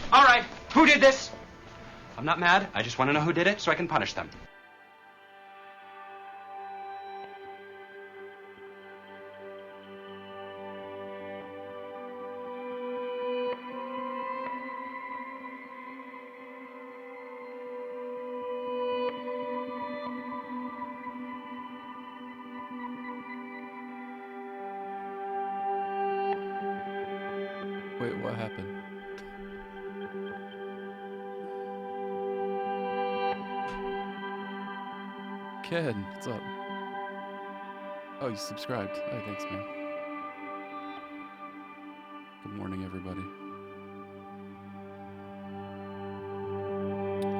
All right, who did this? I'm not mad. I just want to know who did it so I can punish them. Wait, what happened? Ken, what's up? Oh, you subscribed. Oh, thanks, man. Good morning, everybody.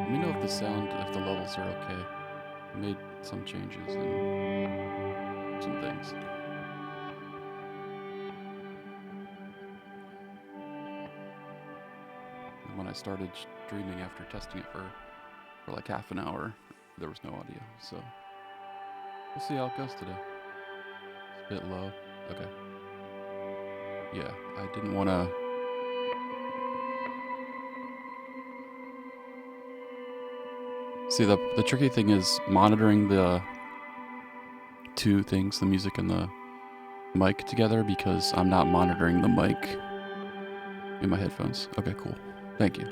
Let me know if the sound, if the levels are okay. I made some changes and some things. And when I started streaming after testing it for like half an hour, there was no audio, so we'll see how it goes today. It's a bit low. Okay. Yeah, I didn't want to... See, the tricky thing is monitoring the two things, the music and the mic together, because I'm not monitoring the mic in my headphones. Okay, cool. Thank you.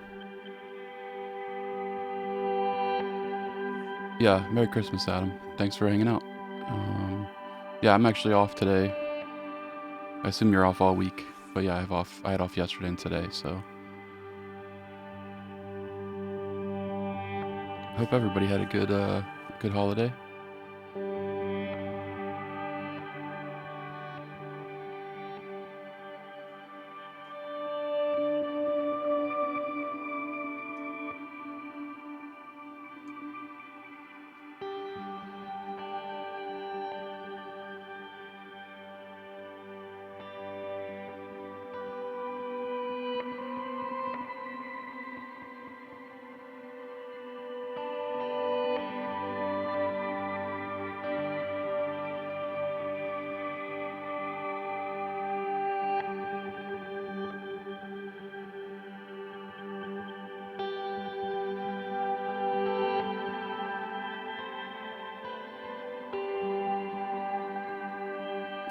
Yeah, Merry Christmas, Adam. Thanks for hanging out. Yeah, I'm actually off today. I assume you're off all week, but yeah, I had off yesterday and today, so. Hope everybody had a good holiday.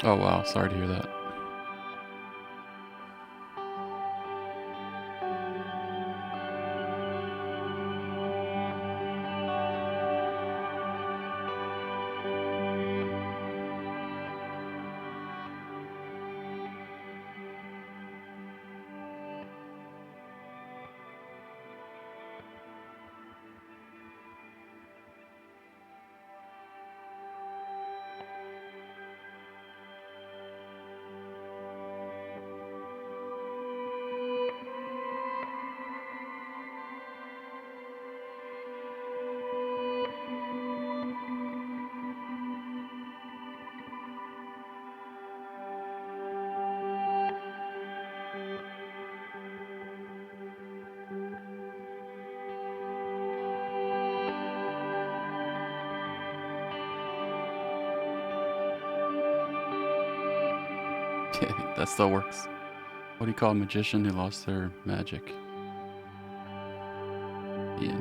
Oh wow, sorry to hear that. That still works. What do you call a magician who lost their magic? Ian.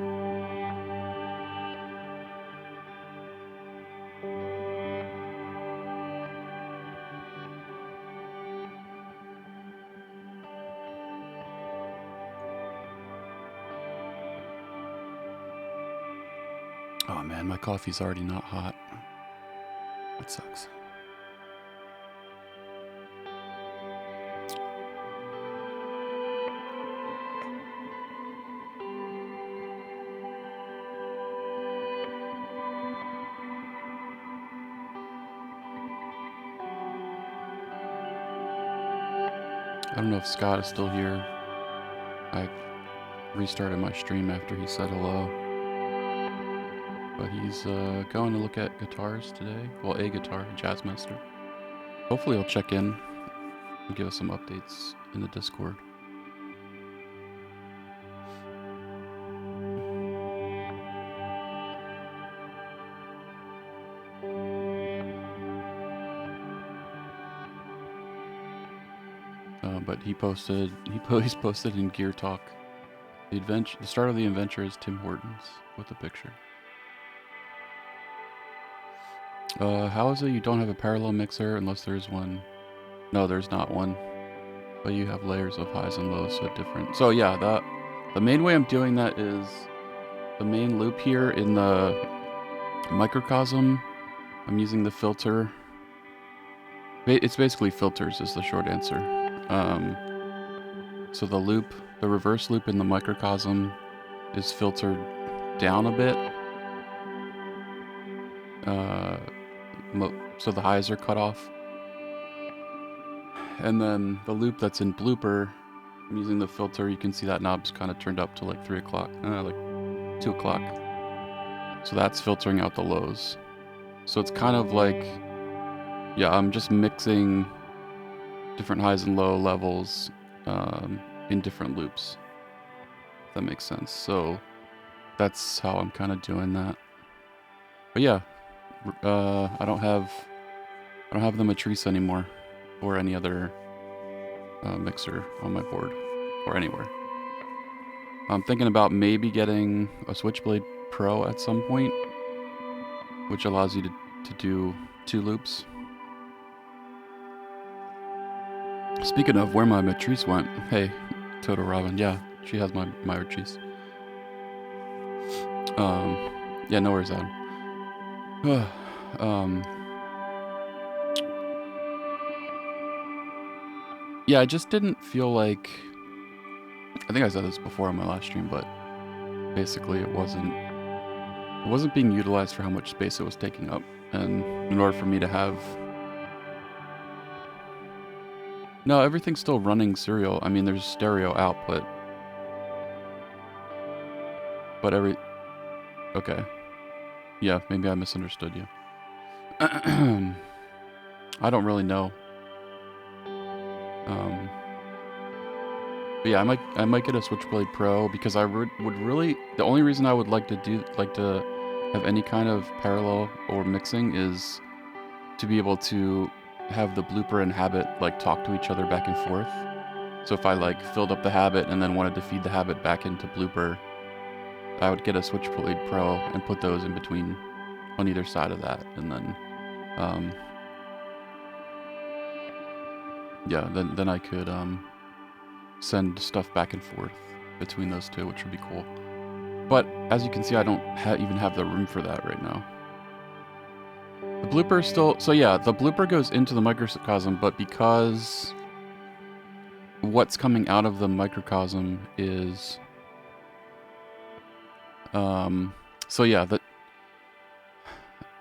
Oh man, my coffee's already not hot. That sucks. I don't know if Scott is still here. I restarted my stream after he said hello. But he's going to look at guitars today. Well, a guitar, a Jazzmaster. Hopefully he'll check in and give us some updates in the Discord. But he's posted in Gear Talk The start of the adventure is Tim Hortons with a picture. How is it you don't have a parallel mixer unless there's one? No, there's not one. But you have layers of highs and lows, so different. So yeah, the main way I'm doing that is the main loop here in the microcosm. I'm using the filter. It's basically filters is the short answer. So the reverse loop in the microcosm is filtered down a bit. So the highs are cut off. And then the loop that's in blooper, I'm using the filter. You can see that knob's kind of turned up to like 3 o'clock, like 2 o'clock. So that's filtering out the lows. So it's kind of like, yeah, I'm just mixing different highs and low levels in different loops. If that makes sense. So that's how I'm kind of doing that. But yeah, I don't have the Matrice anymore, or any other mixer on my board or anywhere. I'm thinking about maybe getting a Switchblade Pro at some point, which allows you to do 2 loops. Speaking of where my Matrice went, hey, Toto Robin, yeah, she has my Matrice. Yeah, no worries, Adam. Yeah, I just didn't feel like, I think I said this before on my last stream, but basically it wasn't being utilized for how much space it was taking up. And in order for me to have, no, everything's still running serial. I mean, there's stereo output, but okay. Yeah, maybe I misunderstood you. I don't really know. But yeah, I might get a Switchblade Pro because I would really, the only reason I would like to have any kind of parallel or mixing is to be able to have the blooper and habit like talk to each other back and forth. So if I like filled up the habit and then wanted to feed the habit back into blooper, I would get a Switchblade Pro and put those in between on either side of that, and then yeah, then I could send stuff back and forth between those two, which would be cool. But as you can see, I don't even have the room for that right now. The blooper is still, so yeah, the blooper goes into the microcosm, but because what's coming out of the microcosm is, so yeah,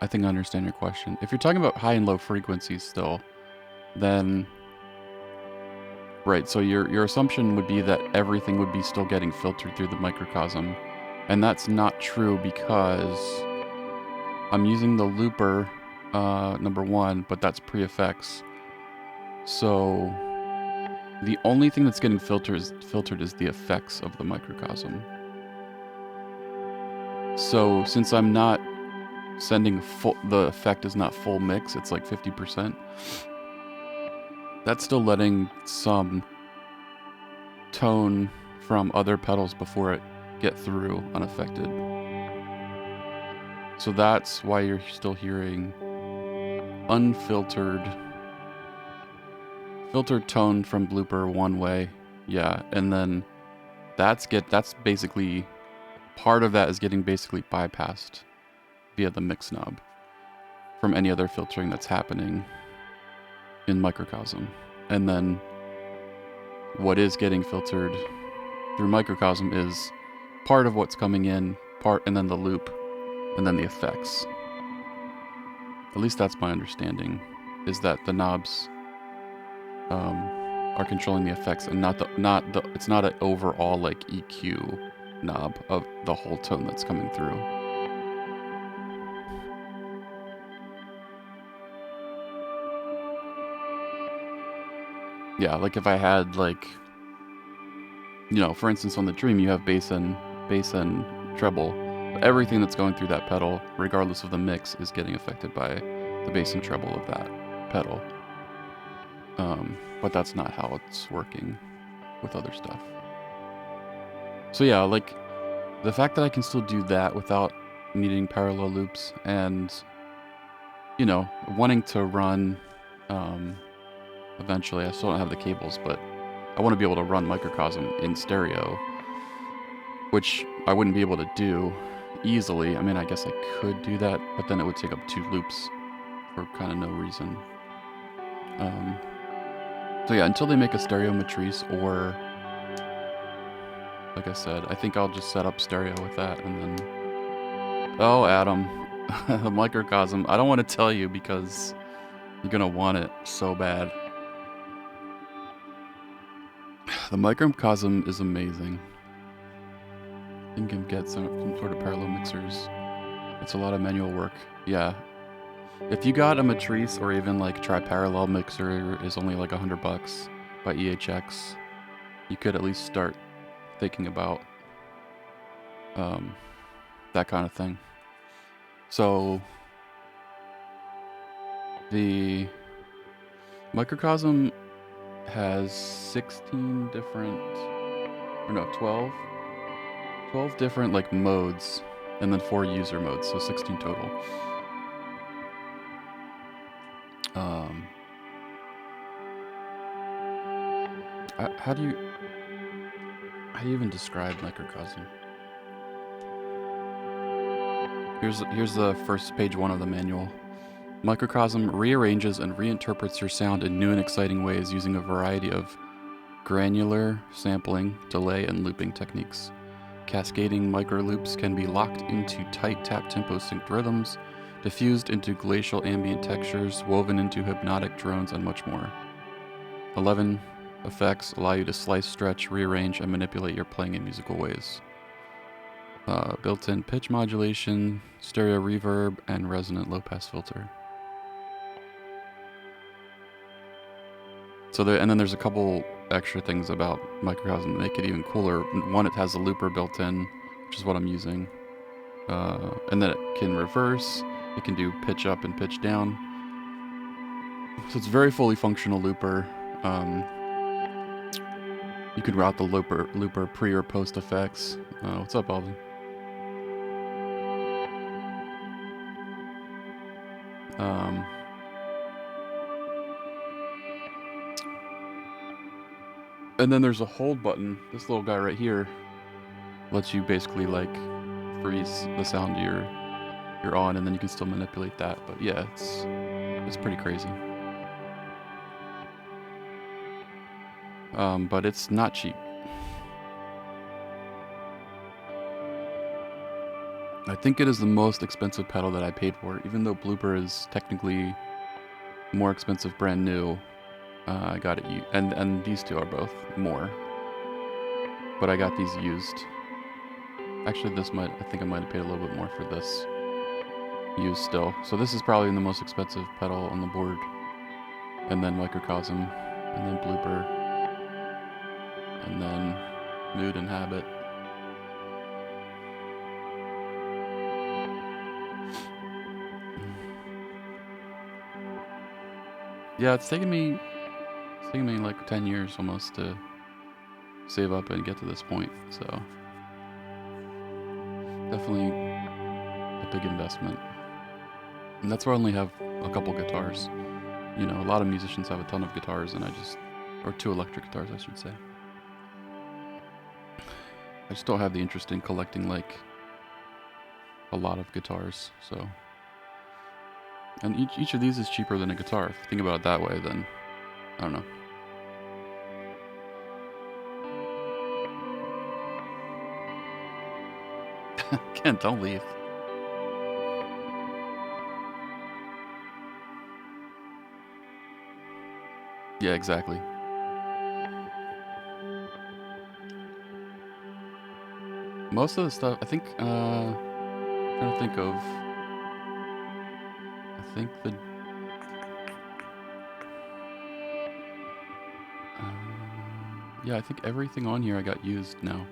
I think I understand your question. If you're talking about high and low frequencies still, then right, so your assumption would be that everything would be still getting filtered through the microcosm. And that's not true because I'm using the looper, number 1, but that's pre-effects. So the only thing that's getting filtered is the effects of the microcosm. So since I'm not sending the effect is not full mix, it's like 50%. That's still letting some tone from other pedals before it get through unaffected. So that's why you're still hearing unfiltered, filtered tone from blooper one way. Yeah, and then that's basically, part of that is getting basically bypassed via the mix knob from any other filtering that's happening in microcosm. And then what is getting filtered through microcosm is part of what's coming in, and then the loop, and then the effects. At least that's my understanding, is that the knobs are controlling the effects, and it's not an overall like EQ knob of the whole tone that's coming through. Yeah, like if I had like, you know, for instance on the Dream you have bass and treble. Everything that's going through that pedal, regardless of the mix, is getting affected by the bass and treble of that pedal. But that's not how it's working with other stuff. So yeah, like, the fact that I can still do that without needing parallel loops and, you know, wanting to run, eventually, I still don't have the cables, but I want to be able to run Microcosm in stereo, which I wouldn't be able to do easily. I mean, I guess I could do that, but then it would take up 2 loops for kind of no reason. So yeah, until they make a stereo matrice, or like I said, I think I'll just set up stereo with that and then... Oh, Adam. The Microcosm. I don't want to tell you because you're going to want it so bad. The Microcosm is amazing. You can get some sort of parallel mixers. It's a lot of manual work. Yeah. If you got a matrice or even like try parallel mixer is only like $100 by EHX, you could at least start thinking about that kind of thing. So the Microcosm has 16 different, or no, 12 different like modes, and then 4 user modes, so 16 total. How do you even describe Microcosm? Here's the first page 1 of the manual. Microcosm rearranges and reinterprets your sound in new and exciting ways using a variety of granular sampling, delay, and looping techniques. Cascading microloops can be locked into tight tap tempo synced rhythms, diffused into glacial ambient textures, woven into hypnotic drones, and much more. 11 effects allow you to slice, stretch, rearrange, and manipulate your playing in musical ways. Built-in pitch modulation, stereo reverb, and resonant low-pass filter. So and then there's a couple extra things about Microcosm that make it even cooler. One, it has a looper built in, which is what I'm using. And then it can reverse, it can do pitch up and pitch down. So it's a very fully functional looper. You can route the looper pre or post effects. What's up, Alden? And then there's a hold button. This little guy right here lets you basically like freeze the sound you're on, and then you can still manipulate that. But yeah, it's pretty crazy. But it's not cheap. I think it is the most expensive pedal that I paid for, even though Blooper is technically more expensive brand new. I got it and these two are both more, but I got these used. Actually, I think I might have paid a little bit more for this used still. So this is probably the most expensive pedal on the board, and then Microcosm, and then Blooper, and then Mood and Habit. Yeah, it's taken me like 10 years almost to save up and get to this point, so definitely a big investment. And that's why I only have a couple guitars. You know, a lot of musicians have a ton of guitars, and or 2 electric guitars, I should say. I just don't have the interest in collecting like a lot of guitars, so. And each of these is cheaper than a guitar. If you think about it that way, then I don't know. Ken, don't leave. Yeah, exactly. Most of the stuff, I think, I'm trying to think of, I think yeah, I think everything on here I got used now.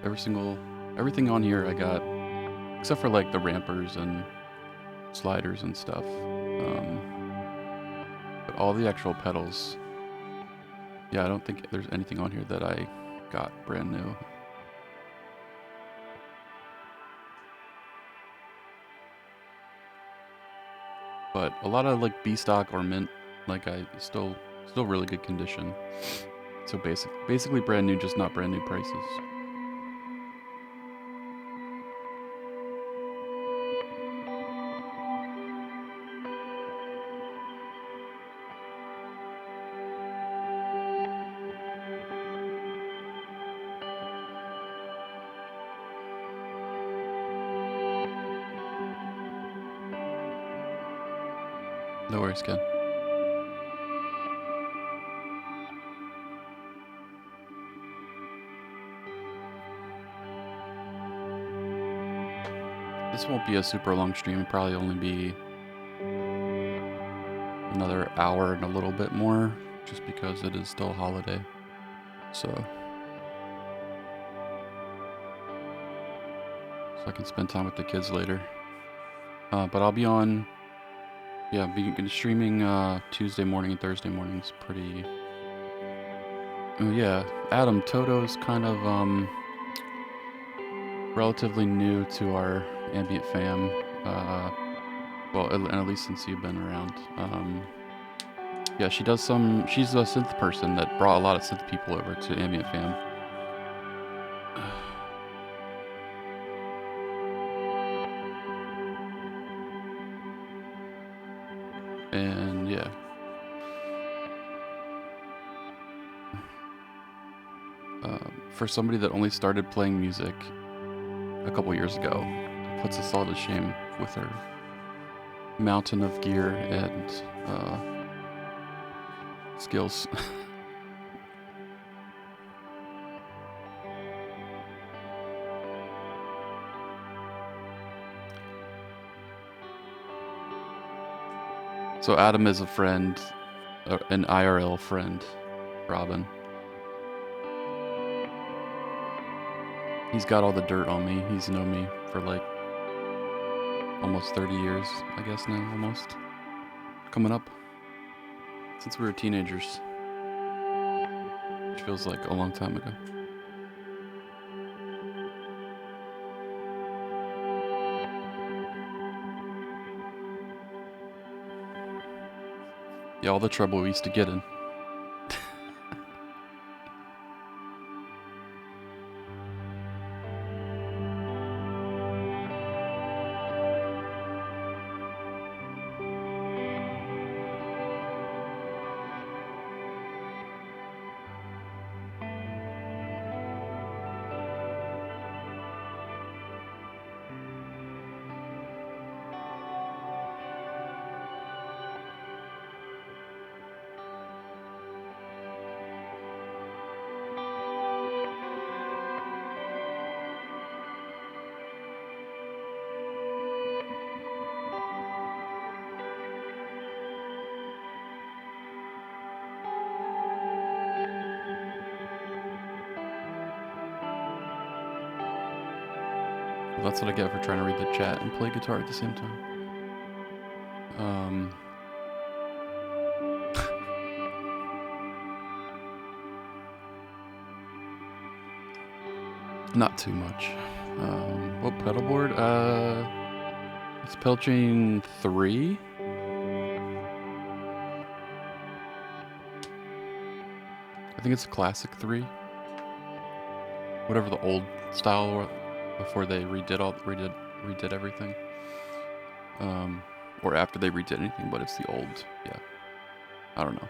Everything on here I got, except for like the rampers and sliders and stuff. But all the actual pedals, yeah, I don't think there's anything on here that I got brand new. But a lot of like B stock or mint, like I still really good condition. So basically brand new, just not brand new prices. No worries, Ken. This won't be a super long stream. It'll probably only be another hour and a little bit more, just because it is still a holiday. So I can spend time with the kids later. But I'll be on, yeah, be streaming Tuesday morning and Thursday mornings. Pretty. Oh yeah, Adam, Toto's kind of relatively new to our ambient fam. Well, at least since you've been around. Yeah, she's a synth person that brought a lot of synth people over to ambient fam. And yeah. For somebody that only started playing music a couple years ago, it puts us all to shame with her mountain of gear and skills. So Adam is a friend, an IRL friend, Robin. He's got all the dirt on me. He's known me for like almost 30 years, I guess now, almost. Coming up. Since we were teenagers. Which feels like a long time ago. Yeah, all the trouble we used to get in. That's what I get for trying to read the chat and play guitar at the same time. Not too much. What pedal board? It's Pedal Chain 3. I think it's a Classic 3. Whatever the old style were before they redid everything. Or after they redid anything, but it's the old, yeah. I don't know.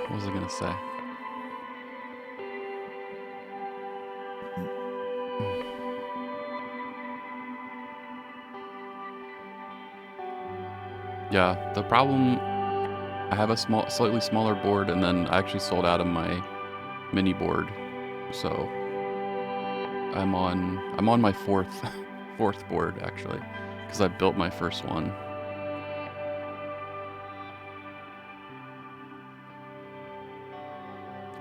What was I gonna say? Yeah, the problem, I have a slightly smaller board, and then I actually sold out of my mini board, so I'm on my fourth board actually, because I built my first one.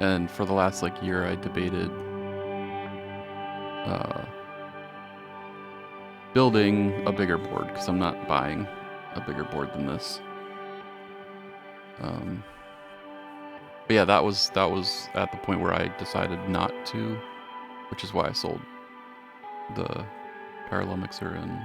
And for the last like year, I debated building a bigger board, because I'm not buying a bigger board than this. But yeah, that was at the point where I decided not to, which is why I sold the parallel mixer and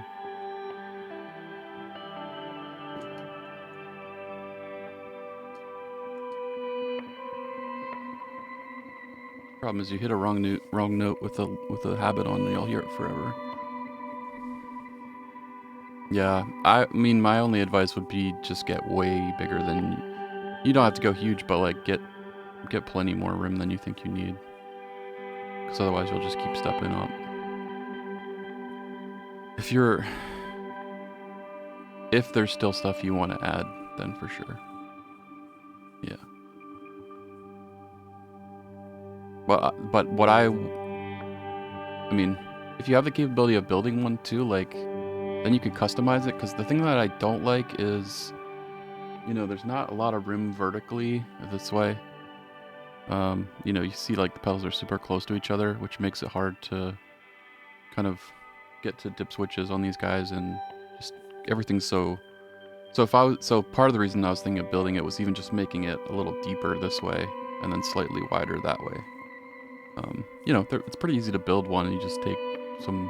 problem is you hit a wrong note with a habit on and you'll hear it forever. Yeah, I mean my only advice would be just get way bigger than you don't have to go huge, but like get plenty more room than you think you need. Because otherwise you'll just keep stepping up. If there's still stuff you want to add, then for sure. Yeah. But what I mean, if you have the capability of building one too, like, then you could customize it. Because the thing that I don't like is, you know, there's not a lot of room vertically this way. You know, you see like the pedals are super close to each other, which makes it hard to kind of get to dip switches on these guys, and just everything's so part of the reason I was thinking of building it was even just making it a little deeper this way and then slightly wider that way. You know, it's pretty easy to build one, and you just take some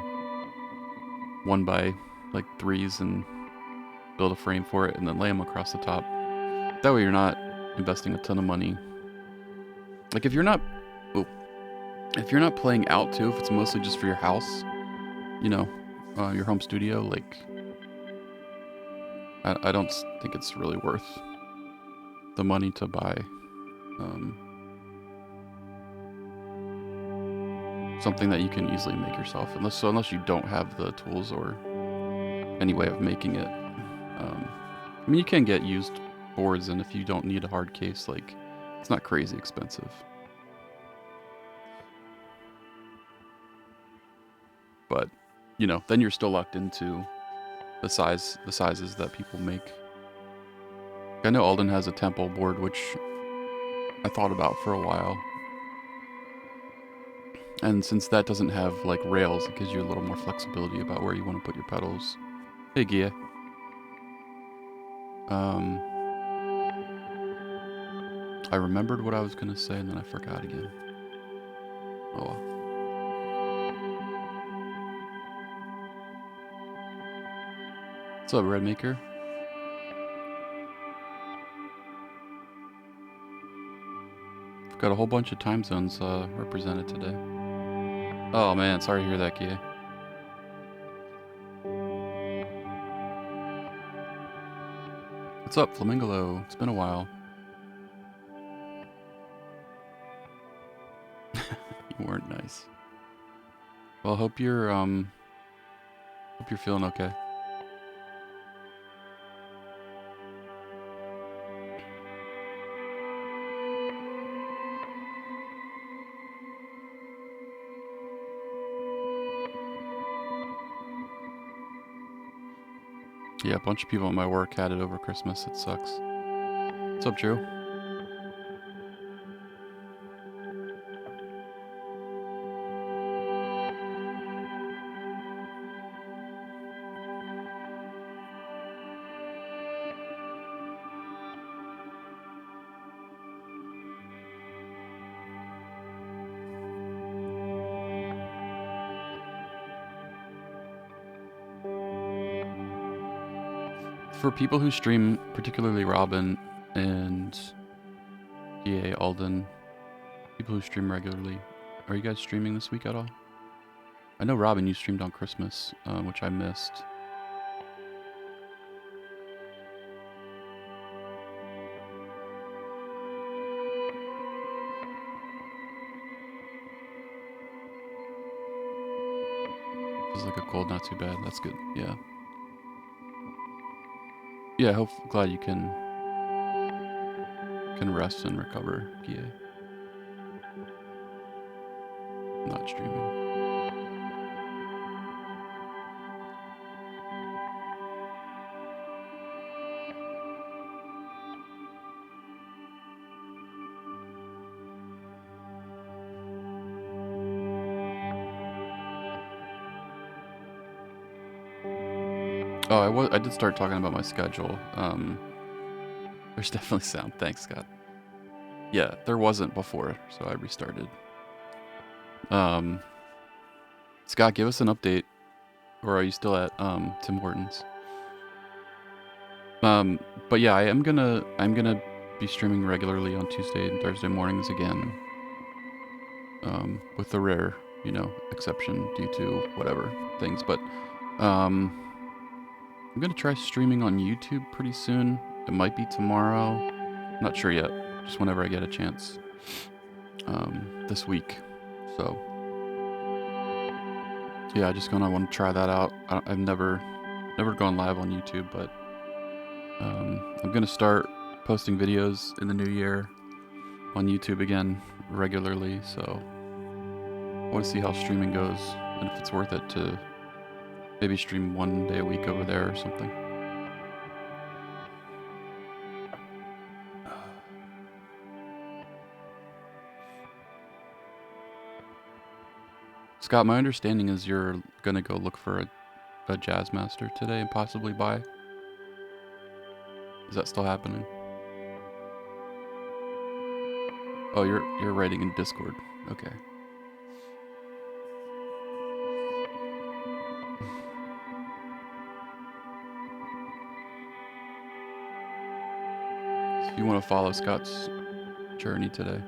1x3s and build a frame for it and then lay them across the top. That way you're not investing a ton of money. Like if you're not playing out too, if it's mostly just for your house, you know, your home studio, like I don't think it's really worth the money to buy something that you can easily make yourself, unless you don't have the tools or any way of making it. I mean, you can get used boards, and if you don't need a hard case, like, it's not crazy expensive. But, you know, then you're still locked into the sizes that people make. I know Alden has a Temple board, which I thought about for a while. And since that doesn't have like rails, it gives you a little more flexibility about where you want to put your pedals. Hey, Gia. I remembered what I was gonna say and then I forgot again. Oh well. What's up, Redmaker? We've got a whole bunch of time zones represented today. Oh man, sorry to hear that, Gia. What's up, Flamingolo? It's been a while. You weren't nice. Well, hope you're feeling okay. Yeah, a bunch of people at my work had it over Christmas. It sucks. What's up, Drew? For people who stream, particularly Robin and EA, Alden, people who stream regularly, are you guys streaming this week at all? I know, Robin, you streamed on Christmas, which I missed. Feels like a cold, not too bad. That's good, yeah. Yeah, glad you can rest and recover, Gia. Not streaming. Oh, I did start talking about my schedule. There's definitely sound. Thanks, Scott. Yeah, there wasn't before, so I restarted. Scott, give us an update. Or are you still at Tim Hortons? But yeah, I'm gonna be streaming regularly on Tuesday and Thursday mornings again. With the rare, exception due to whatever things. But I'm gonna try streaming on YouTube pretty soon. It might be tomorrow. Not sure yet. Just whenever I get a chance. This week. So yeah, I just gonna want to try that out. I've never gone live on YouTube, but I'm gonna start posting videos in the new year on YouTube again regularly. So I want to see how streaming goes and if it's worth it to maybe stream 1 day a week over there or something. Scott, my understanding is you're gonna go look for a Jazz Master today and possibly buy. Is that still happening? Oh, you're writing in Discord. Okay. So if you want to follow Scott's journey today.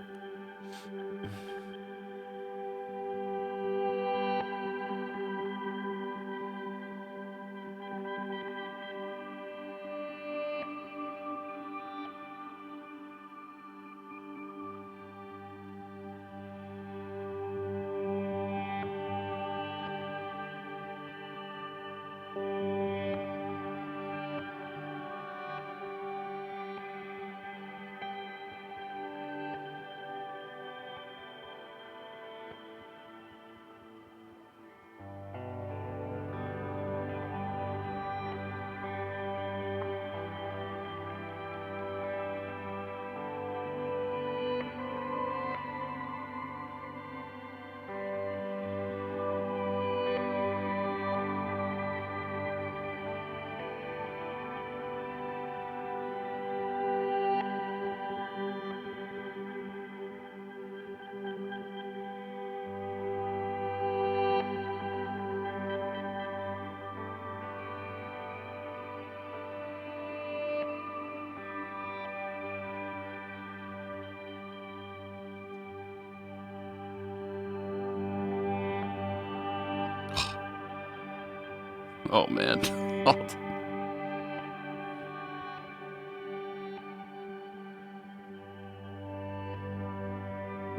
Oh man.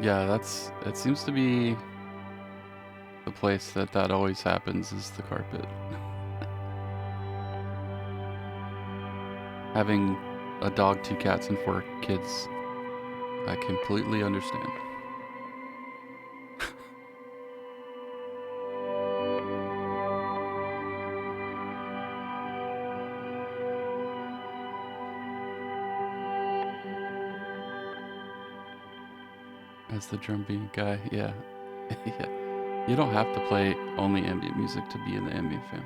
Yeah, it seems to be the place that always happens is the carpet. Having a dog, 2 cats, and 4 kids, I completely understand. As the drum beat guy, yeah. Yeah. You don't have to play only ambient music to be in the ambient fam.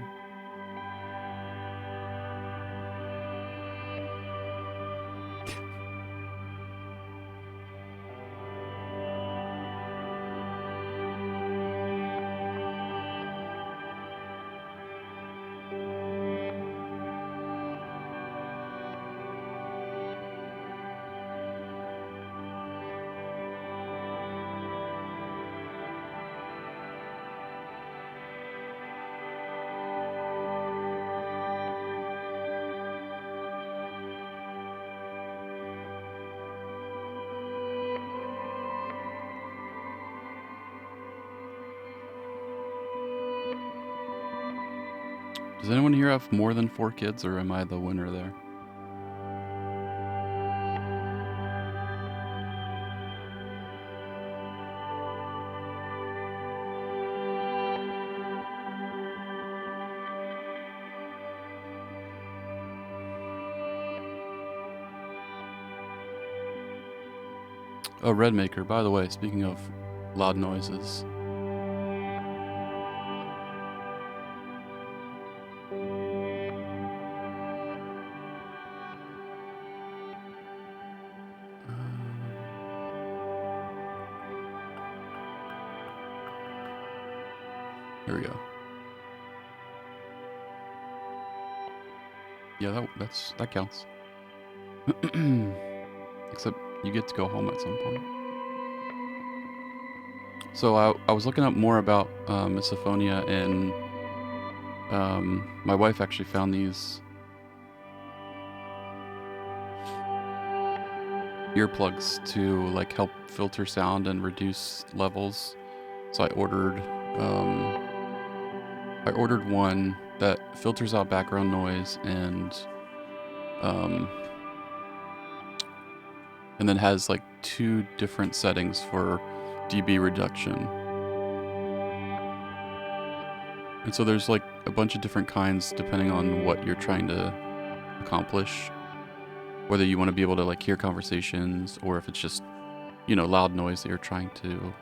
Does anyone here have more than 4 kids, or am I the winner there? Oh, Redmaker, by the way, speaking of loud noises. Here we go. Yeah, that counts. Except you get to go home at some point. So I was looking up more about misophonia, and my wife actually found these earplugs to like help filter sound and reduce levels. So I ordered one that filters out background noise um, and then has like 2 different settings for dB reduction. And so there's like a bunch of different kinds depending on what you're trying to accomplish. Whether you want to be able to like hear conversations, or if it's just, loud noise that you're trying to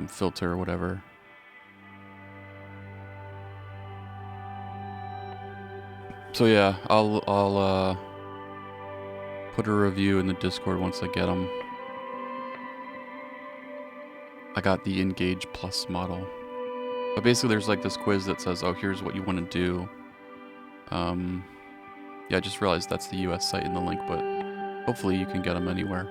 filter or whatever. So yeah, I'll put a review in the Discord once I get them. I got the Engage Plus model. But basically there's like this quiz that says, oh, here's what you want to do. Yeah, I just realized that's the US site in the link, but hopefully you can get them anywhere.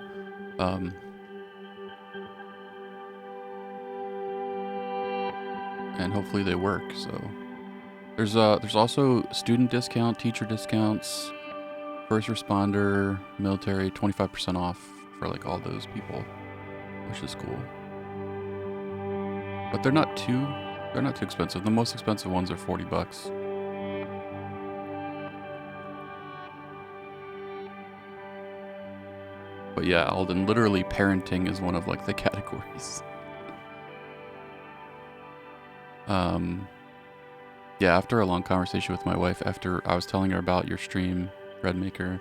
And hopefully they work, so. There's also student discount, teacher discounts, first responder, military, 25% off for like all those people, which is cool. But they're not too expensive. The most expensive ones are $40. But yeah, Alden, literally parenting is one of like the categories. Yeah, after a long conversation with my wife, after I was telling her about your stream, Redmaker,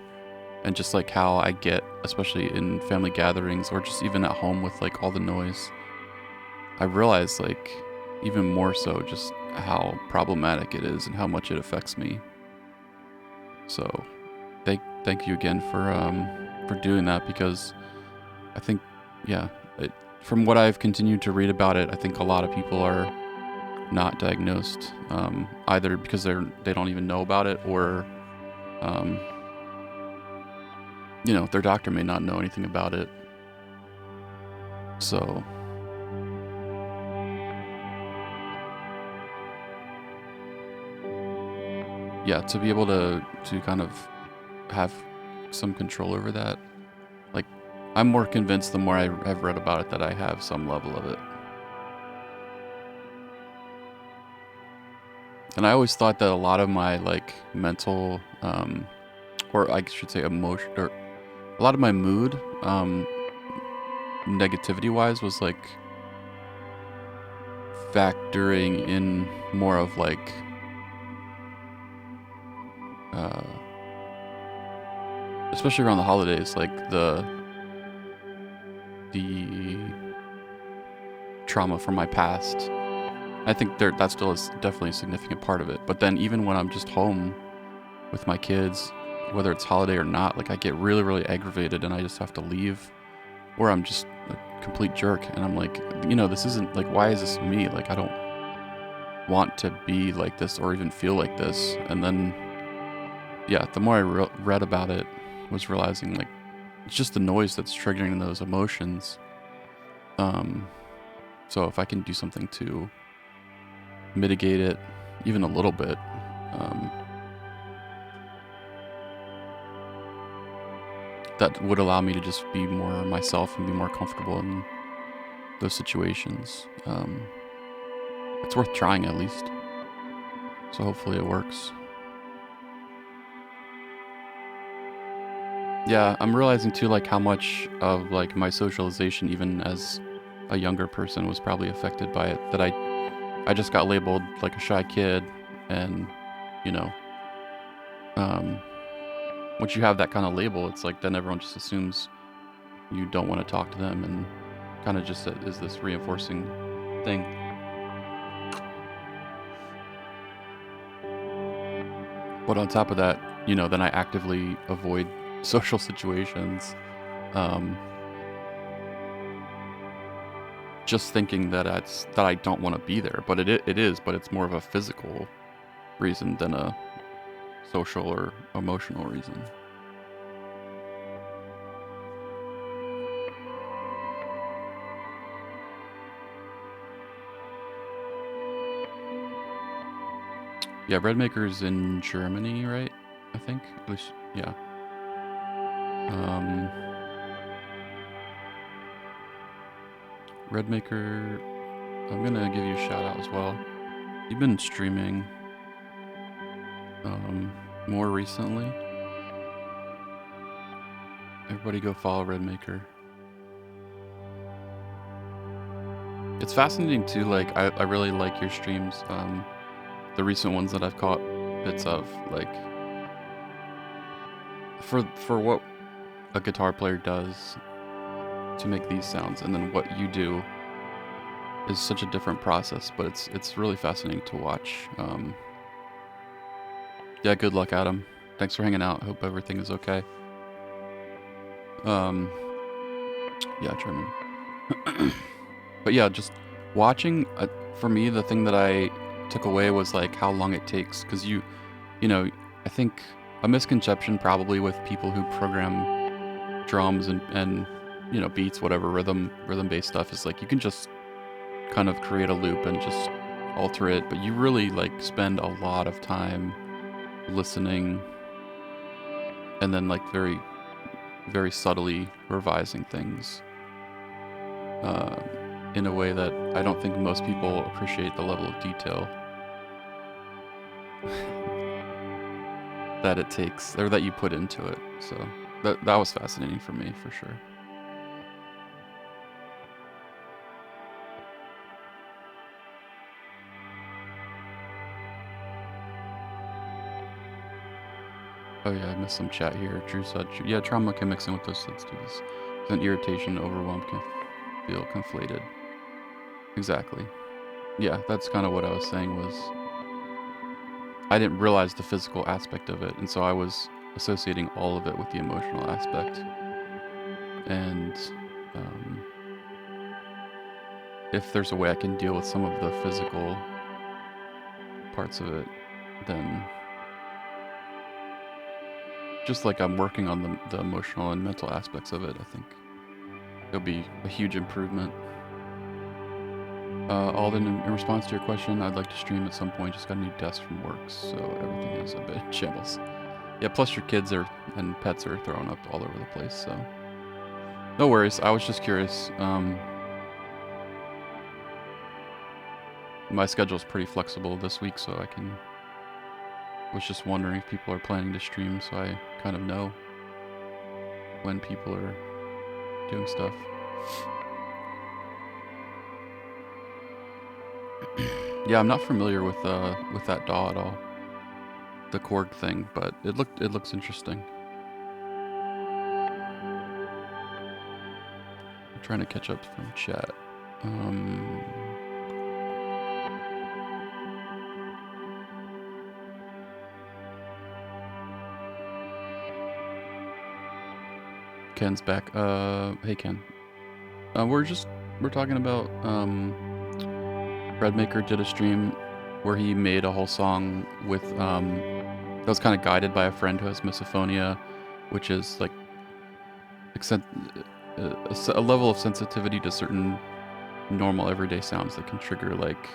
and just like how I get, especially in family gatherings or just even at home with like all the noise, I realized like even more so just how problematic it is and how much it affects me. So thank you again for doing that, because I think, yeah, from what I've continued to read about it, I think a lot of people are not diagnosed, either because they don't even know about it, or their doctor may not know anything about it. So yeah, to be able to kind of have some control over that, like, I'm more convinced the more I have read about it that I have some level of it. And I always thought that a lot of my like mental, or I should say emotion, or a lot of my mood, negativity wise, was like factoring in more of like especially around the holidays, like the trauma from my past. I think that still is definitely a significant part of it. But then even when I'm just home with my kids, whether it's holiday or not, like I get really, really aggravated and I just have to leave, or I'm just a complete jerk and I'm like, this isn't like, why is this me? Like, I don't want to be like this or even feel like this. And then, yeah, the more I read about it, was realizing like it's just the noise that's triggering those emotions. So if I can do something to mitigate it even a little bit, that would allow me to just be more myself and be more comfortable in those situations. It's worth trying at least. So hopefully it works. Yeah, I'm realizing too, like, how much of like my socialization, even as a younger person, was probably affected by it. That I just got labeled like a shy kid, and once you have that kind of label, it's like then everyone just assumes you don't want to talk to them, and kind of just is this reinforcing thing. But on top of that, then I actively avoid social situations, just thinking that I don't want to be there. But it is, but it's more of a physical reason than a social or emotional reason. Yeah, Breadmaker's in Germany, right? I think. At least, yeah. Redmaker, I'm gonna give you a shout out as well. You've been streaming more recently. Everybody go follow Redmaker. It's fascinating too, like I really like your streams. The recent ones that I've caught bits of, like for what a guitar player does to make these sounds, and then what you do is such a different process, but it's really fascinating to watch. Yeah, good luck, Adam. Thanks for hanging out. Hope everything is okay. Yeah, German. But yeah, just watching, for me, the thing that I took away was like how long it takes, because you know, I think a misconception probably with people who program drums and you know, beats, whatever, rhythm-based stuff is like you can just kind of create a loop and just alter it, but you really like spend a lot of time listening and then like very, very subtly revising things in a way that I don't think most people appreciate the level of detail that it takes, or that you put into it. So that was fascinating for me, for sure. Oh yeah, I missed some chat here. Drew said, yeah, trauma can mix in with those sensitivities. Then irritation, overwhelm can feel conflated. Exactly. Yeah, that's kind of what I was saying was I didn't realize the physical aspect of it, and so I was associating all of it with the emotional aspect. And if there's a way I can deal with some of the physical parts of it, then just like I'm working on the emotional and mental aspects of it, I think it'll be a huge improvement. Alden, in response to your question, I'd like to stream at some point. Just got a new desk from work, so everything is a bit in shambles. Yeah, plus your kids and pets are thrown up all over the place, so no worries. I was just curious. My schedule's pretty flexible this week, so was just wondering if people are planning to stream, so I kind of know when people are doing stuff. Yeah, I'm not familiar with that DAW at all, the Korg thing, but it looks interesting. I'm trying to catch up from chat. Ken's back. Hey Ken. We're talking about Redmaker did a stream where he made a whole song with that was kind of guided by a friend who has misophonia, which is like a level of sensitivity to certain normal everyday sounds that can trigger, like,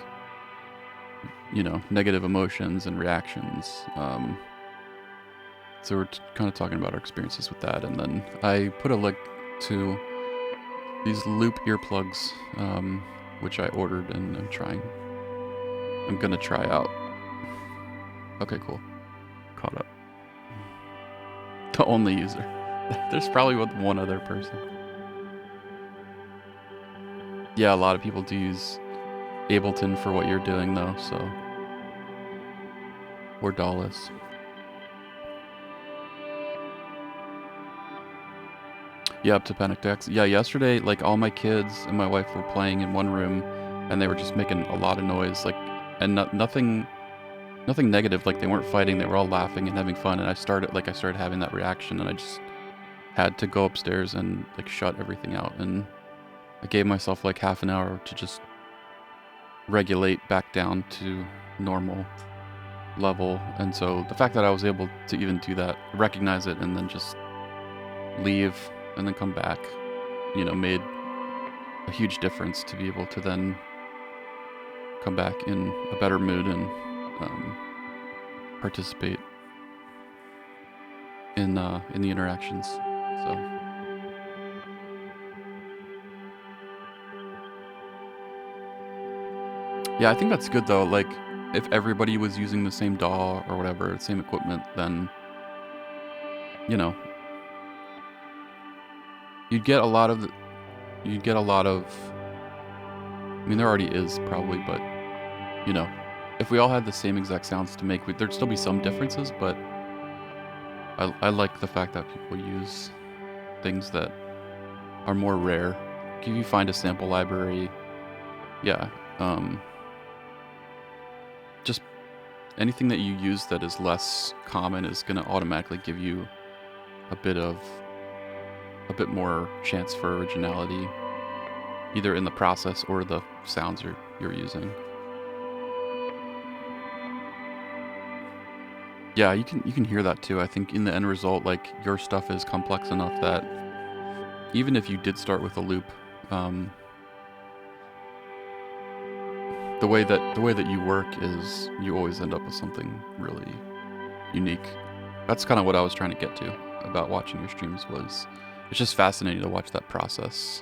you know, negative emotions and reactions. So we're kind of talking about our experiences with that, and then I put a link to these loop earplugs, which I ordered and I'm gonna try out. Okay, cool. Caught up. The only user. There's probably one other person. Yeah, a lot of people do use Ableton for what you're doing though, so. Or Dallas. Yeah, up to Panic Attacks. Yeah, yesterday, like, all my kids and my wife were playing in one room, and they were just making a lot of noise, like, and nothing negative. Like, they weren't fighting. They were all laughing and having fun. And I started having that reaction, and I just had to go upstairs and like shut everything out. And I gave myself like half an hour to just regulate back down to normal. level, and so the fact that I was able to even do that, recognize it, and then just leave and then come back, made a huge difference to be able to then come back in a better mood and participate in the interactions. So yeah, I think that's good though. Like, if everybody was using the same DAW or whatever, same equipment, then you'd get a lot of. I mean, there already is probably, but if we all had the same exact sounds to make, there'd still be some differences. But I like the fact that people use things that are more rare. If you find a sample library, yeah, just anything that you use that is less common is going to automatically give you a bit more chance for originality, either in the process or the sounds you're using. Yeah, you can hear that too. I think in the end result, like, your stuff is complex enough that even if you did start with a loop, the way that you work is you always end up with something really unique. That's kind of what I was trying to get to about watching your streams. Was it's just fascinating to watch that process.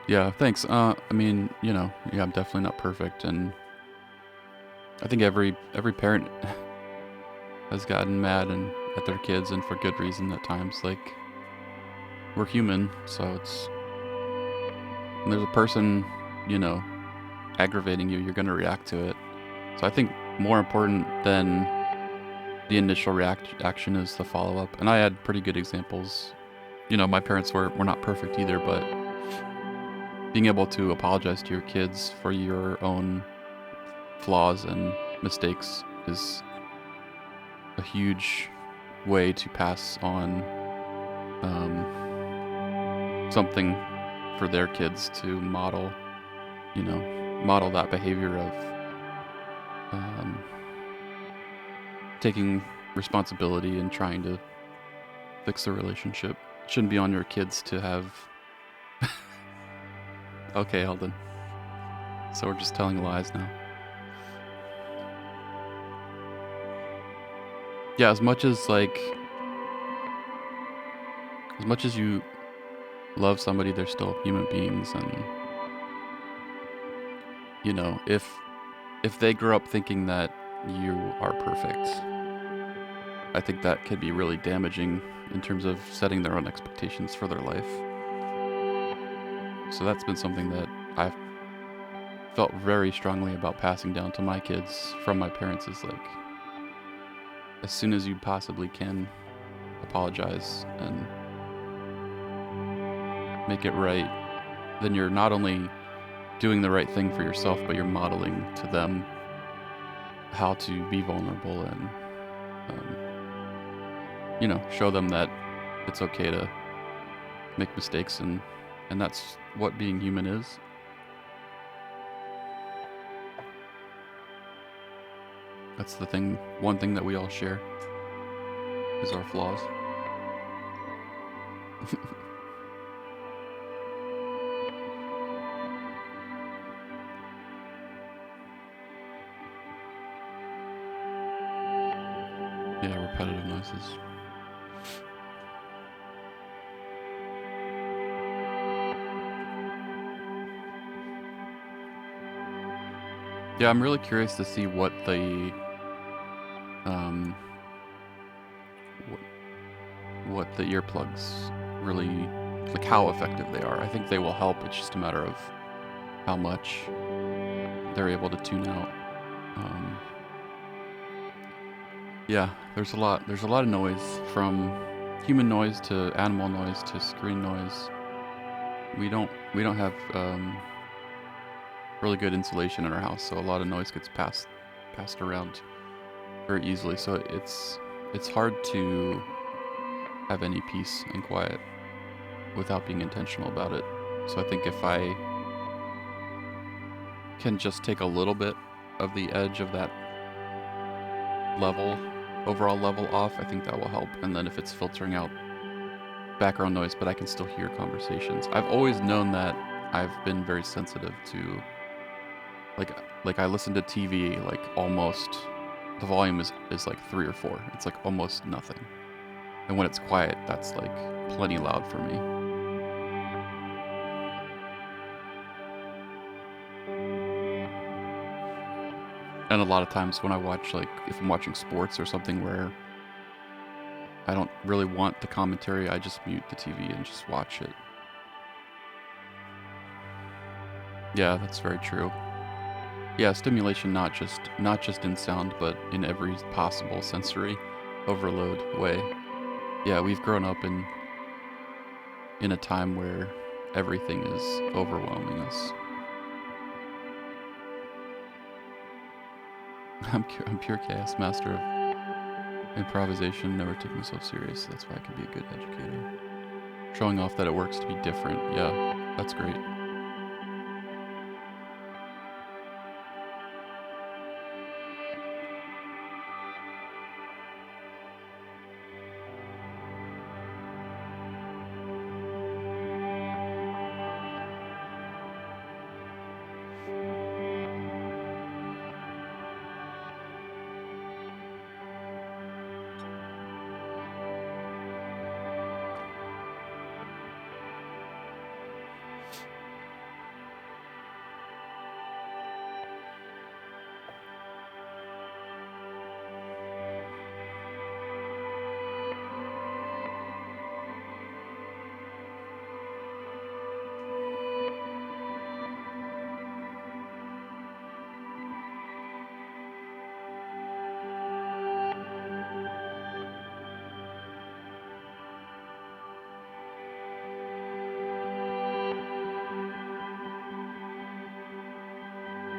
Yeah, thanks. I mean, yeah, I'm definitely not perfect, and I think every parent has gotten mad at their kids, and for good reason at times. Like, we're human, so when there's a person, aggravating you, you're gonna react to it. So I think more important than the initial reaction is the follow-up. And I had pretty good examples. My parents were not perfect either, but being able to apologize to your kids for your own flaws and mistakes is a huge way to pass on something for their kids to model that behavior of taking responsibility and trying to fix the relationship. It shouldn't be on your kids to have okay, Eldon. So we're just telling lies now. Yeah, as much as you love somebody, they're still human beings, and if they grow up thinking that you are perfect, I think that could be really damaging in terms of setting their own expectations for their life. So that's been something that I've felt very strongly about passing down to my kids from my parents, is like, as soon as you possibly can, apologize and make it right. Then you're not only doing the right thing for yourself, but you're modeling to them how to be vulnerable and show them that it's okay to make mistakes, and that's what being human is. That's the thing. One thing that we all share is our flaws. Yeah, repetitive noises. Yeah, I'm really curious to see what the earplugs really, like, how effective they are. I think they will help. It's just a matter of how much they're able to tune out. Yeah, there's a lot of noise, from human noise to animal noise to screen noise. We don't have really good insulation in our house, so a lot of noise gets passed around very easily. So it's hard to have any peace and quiet without being intentional about it. So I think if I can just take a little bit of the edge of that overall level off, I think that will help. And then if it's filtering out background noise, but I can still hear conversations. I've always known that. I've been very sensitive to, like I listen to TV, like almost, the volume is like 3 or 4. It's like almost nothing. And when it's quiet, that's like plenty loud for me. And a lot of times when I watch, like, if I'm watching sports or something where I don't really want the commentary, I just mute the TV and just watch it. Yeah, that's very true. Yeah, stimulation not just in sound, but in every possible sensory overload way. Yeah, we've grown up in a time where everything is overwhelming us. I'm pure chaos master of improvisation, never take myself serious. That's why I can be a good educator. Showing off that it works to be different. Yeah, that's great.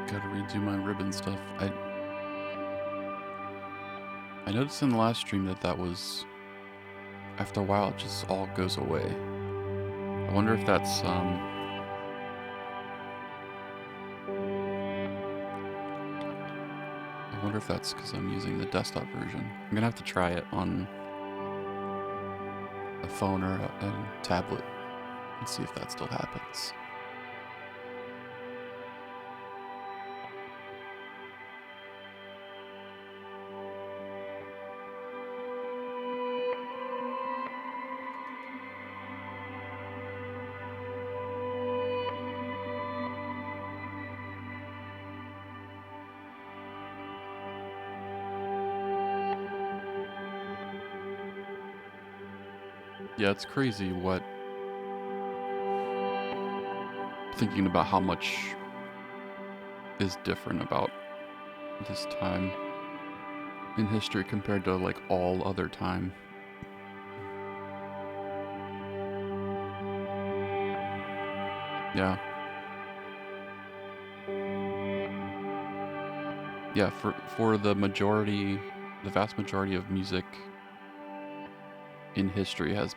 Gotta redo my ribbon stuff. I noticed in the last stream that was, after a while, it just all goes away. I wonder if that's, I wonder if that's because I'm using the desktop version. I'm gonna have to try it on a phone or a tablet and see if that still happens. Yeah, it's crazy thinking about how much is different about this time in history compared to like all other time. Yeah. Yeah, for the vast majority of music in history has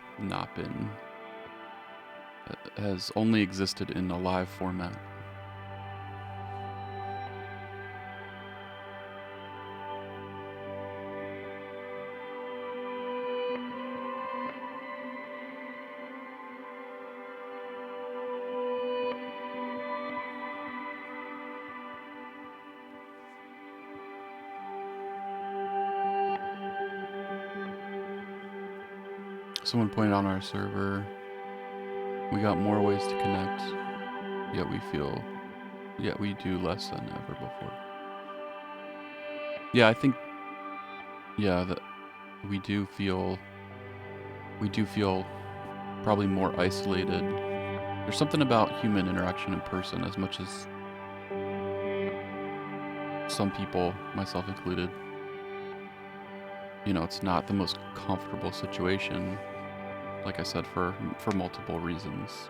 only existed in a live format. Someone pointed out on our server, we got more ways to connect, yet we do less than ever before. Yeah, I think, yeah, that we do feel probably more isolated. There's something about human interaction in person, as much as some people, myself included, it's not the most comfortable situation, like I said, for multiple reasons.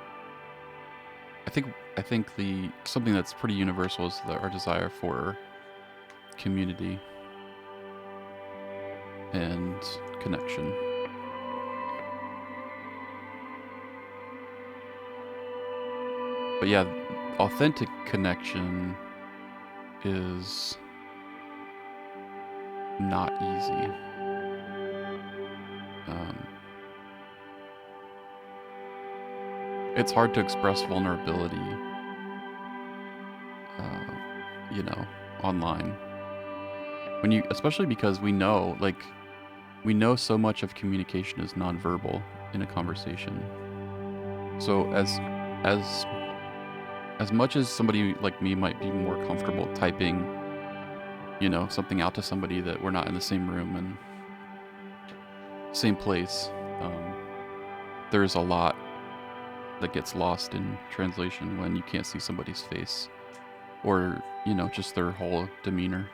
I think the something that's pretty universal is our desire for community and connection. But yeah, authentic connection is not easy. It's hard to express vulnerability, online. Especially because we know so much of communication is nonverbal in a conversation. So as much as somebody like me might be more comfortable typing, something out to somebody that we're not in the same room and same place, there's a lot that gets lost in translation when you can't see somebody's face or, just their whole demeanor.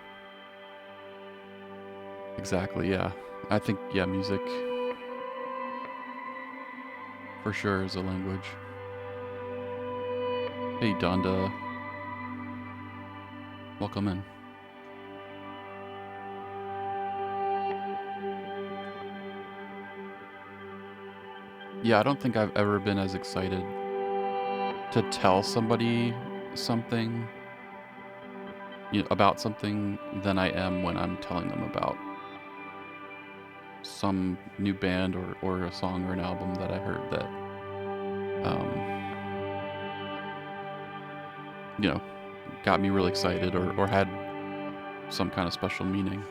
Exactly, yeah. I think, yeah, music for sure is a language. Hey, Donda. Welcome in. Yeah, I don't think I've ever been as excited to tell somebody something, about something than I am when I'm telling them about some new band or a song or an album that I heard that, got me really excited or had some kind of special meaning.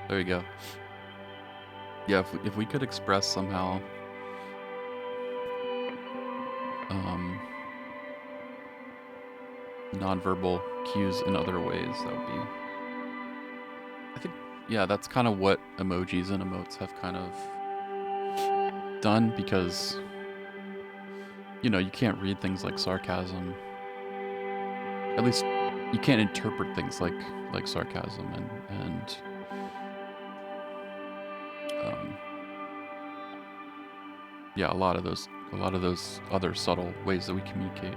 There you go. Yeah, if we could express somehow nonverbal cues in other ways, that would be... I think, yeah, that's kind of what emojis and emotes have kind of done, because, you can't read things like sarcasm. At least you can't interpret things like sarcasm and yeah, a lot of those other subtle ways that we communicate.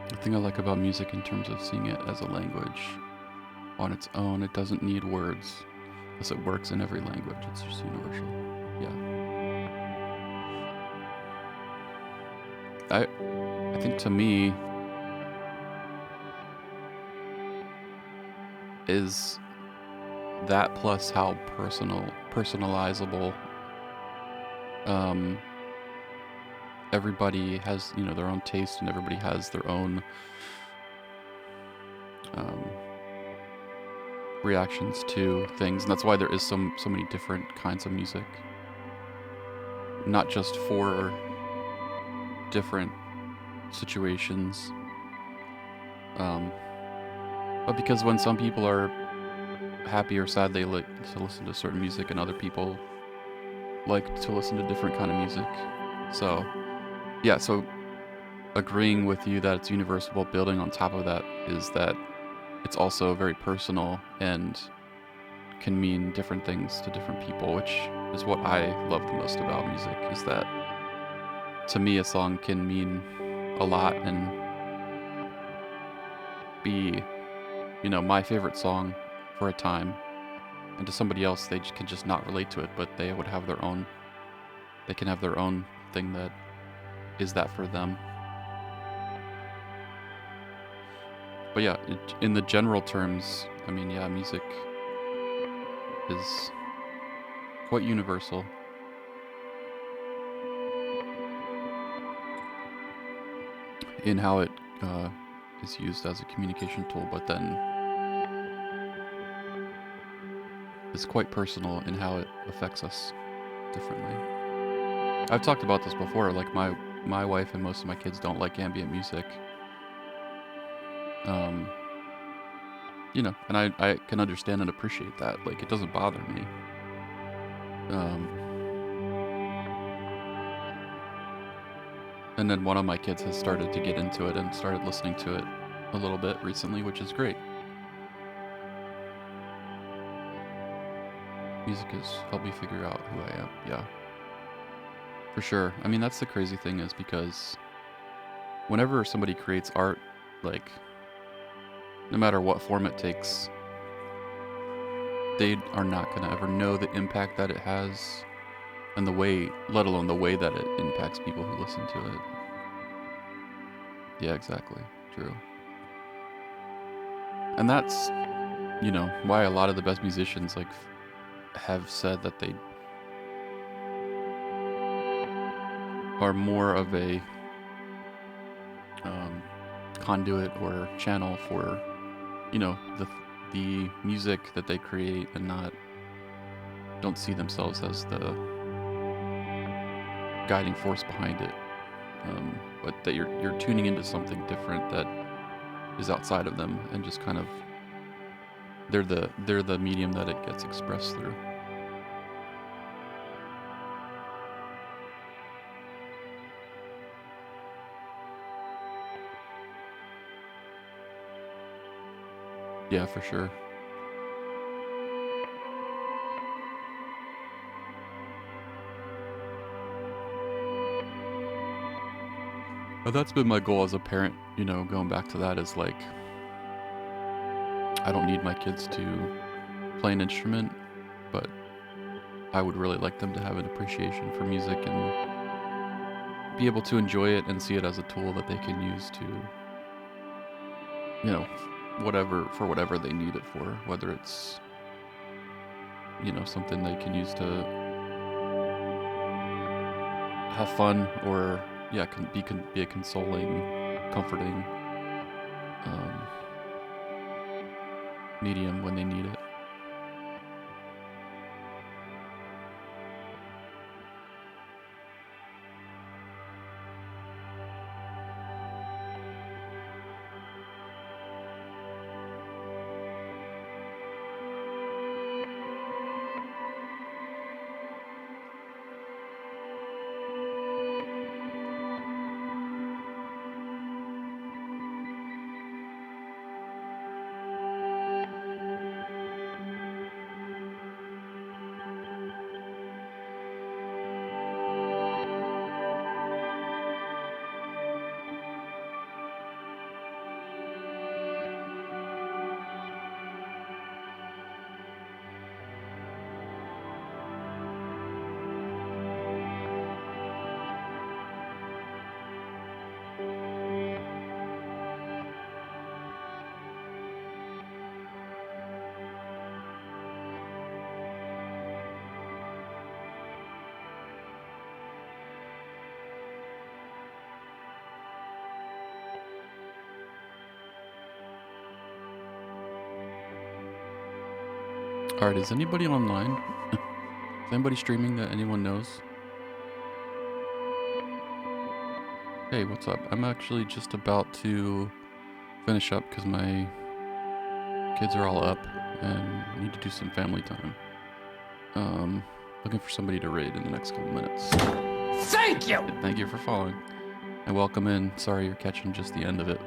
The thing I like about music in terms of seeing it as a language on its own, it doesn't need words, because it works in every language. It's just universal. Yeah. I think to me is that plus how personalizable everybody has, their own taste, and everybody has their own reactions to things, and that's why there is so many different kinds of music, not just for different situations, but because when some people are happy or sad, they like to listen to certain music, and other people like to listen to different kind of music. So yeah, so agreeing with you that it's universal, but building on top of that is that it's also very personal and can mean different things to different people, which is what I love the most about music, is that to me a song can mean a lot and be, my favorite song for a time, and to somebody else they can just not relate to it, but they can have their own thing that is that for them. But yeah, in the general terms, I mean, yeah, music is quite universal. In how it is used as a communication tool, but then it's quite personal in how it affects us differently. I've talked about this before, like my wife and most of my kids don't like ambient music. You know, and I can understand and appreciate that. Like, it doesn't bother me. And then one of my kids has started to get into it and started listening to it a little bit recently, which is great. Music has helped me figure out who I am, yeah. For sure. I mean, that's the crazy thing, is because whenever somebody creates art, like, no matter what form it takes, they are not going to ever know the impact that it has, and the way, let alone the way that it impacts people who listen to it. Yeah, exactly. True. And that's, you know, why a lot of the best musicians, like, have said that they are more of a conduit or channel for, you know, the music that they create, and don't see themselves as the guiding force behind it, but that you're tuning into something different that is outside of them, and just kind of they're the medium that it gets expressed through. Yeah, for sure. But that's been my goal as a parent, you know, going back to that, is like, I don't need my kids to play an instrument, but I would really like them to have an appreciation for music and be able to enjoy it and see it as a tool that they can use to, you know, whatever they need it for, whether it's, you know, something they can use to have fun, or yeah, can be a consoling, comforting medium when they need it. Alright, is anybody online? Is anybody streaming that anyone knows? Hey, what's up? I'm actually just about to finish up because my kids are all up and need to do some family time. Looking for somebody to raid in the next couple minutes. Thank you! Thank you for following. And welcome in. Sorry you're catching just the end of it.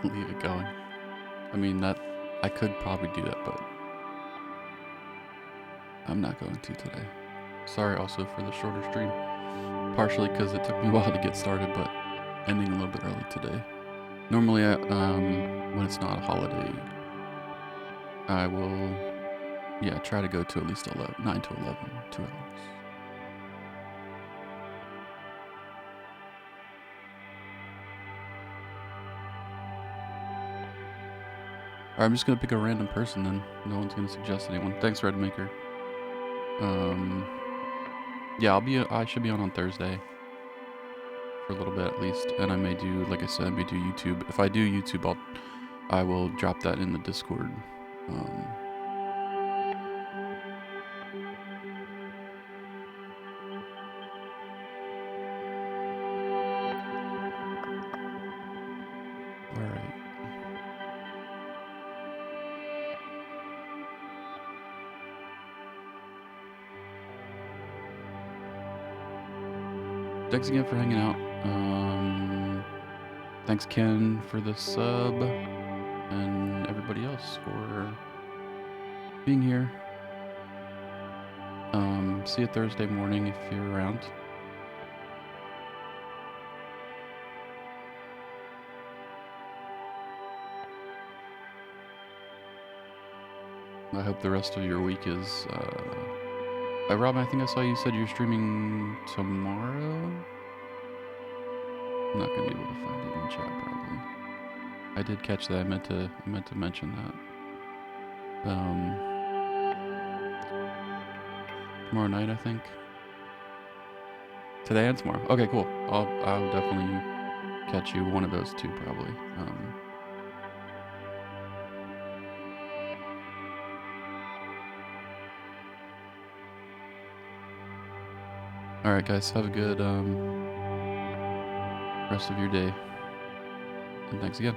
leave it going. I mean, I could probably do that, but I'm not going to today. Sorry also for the shorter stream. Partially because it took me a while to get started, but ending a little bit early today. Normally, when it's not a holiday, I will, try to go to at least 9 to 11, 2 hours. Alright, I'm just gonna pick a random person then. No one's gonna suggest anyone. Thanks, Redmaker. Yeah, I should be on Thursday. For a little bit at least. And I may do, like I said, I may do YouTube. If I do YouTube, I will drop that in the Discord. Alright. Thanks again for hanging out. Thanks Ken for the sub, and everybody else for being here. See you Thursday morning if you're around. I hope the rest of your week is, Rob, I think I saw you said you're streaming tomorrow? I'm not gonna be able to find it in chat probably. I did catch that, I meant to mention that. Tomorrow night, I think. Today and tomorrow. Okay, cool. I'll definitely catch you one of those two probably. Alright guys, have a good rest of your day. And thanks again.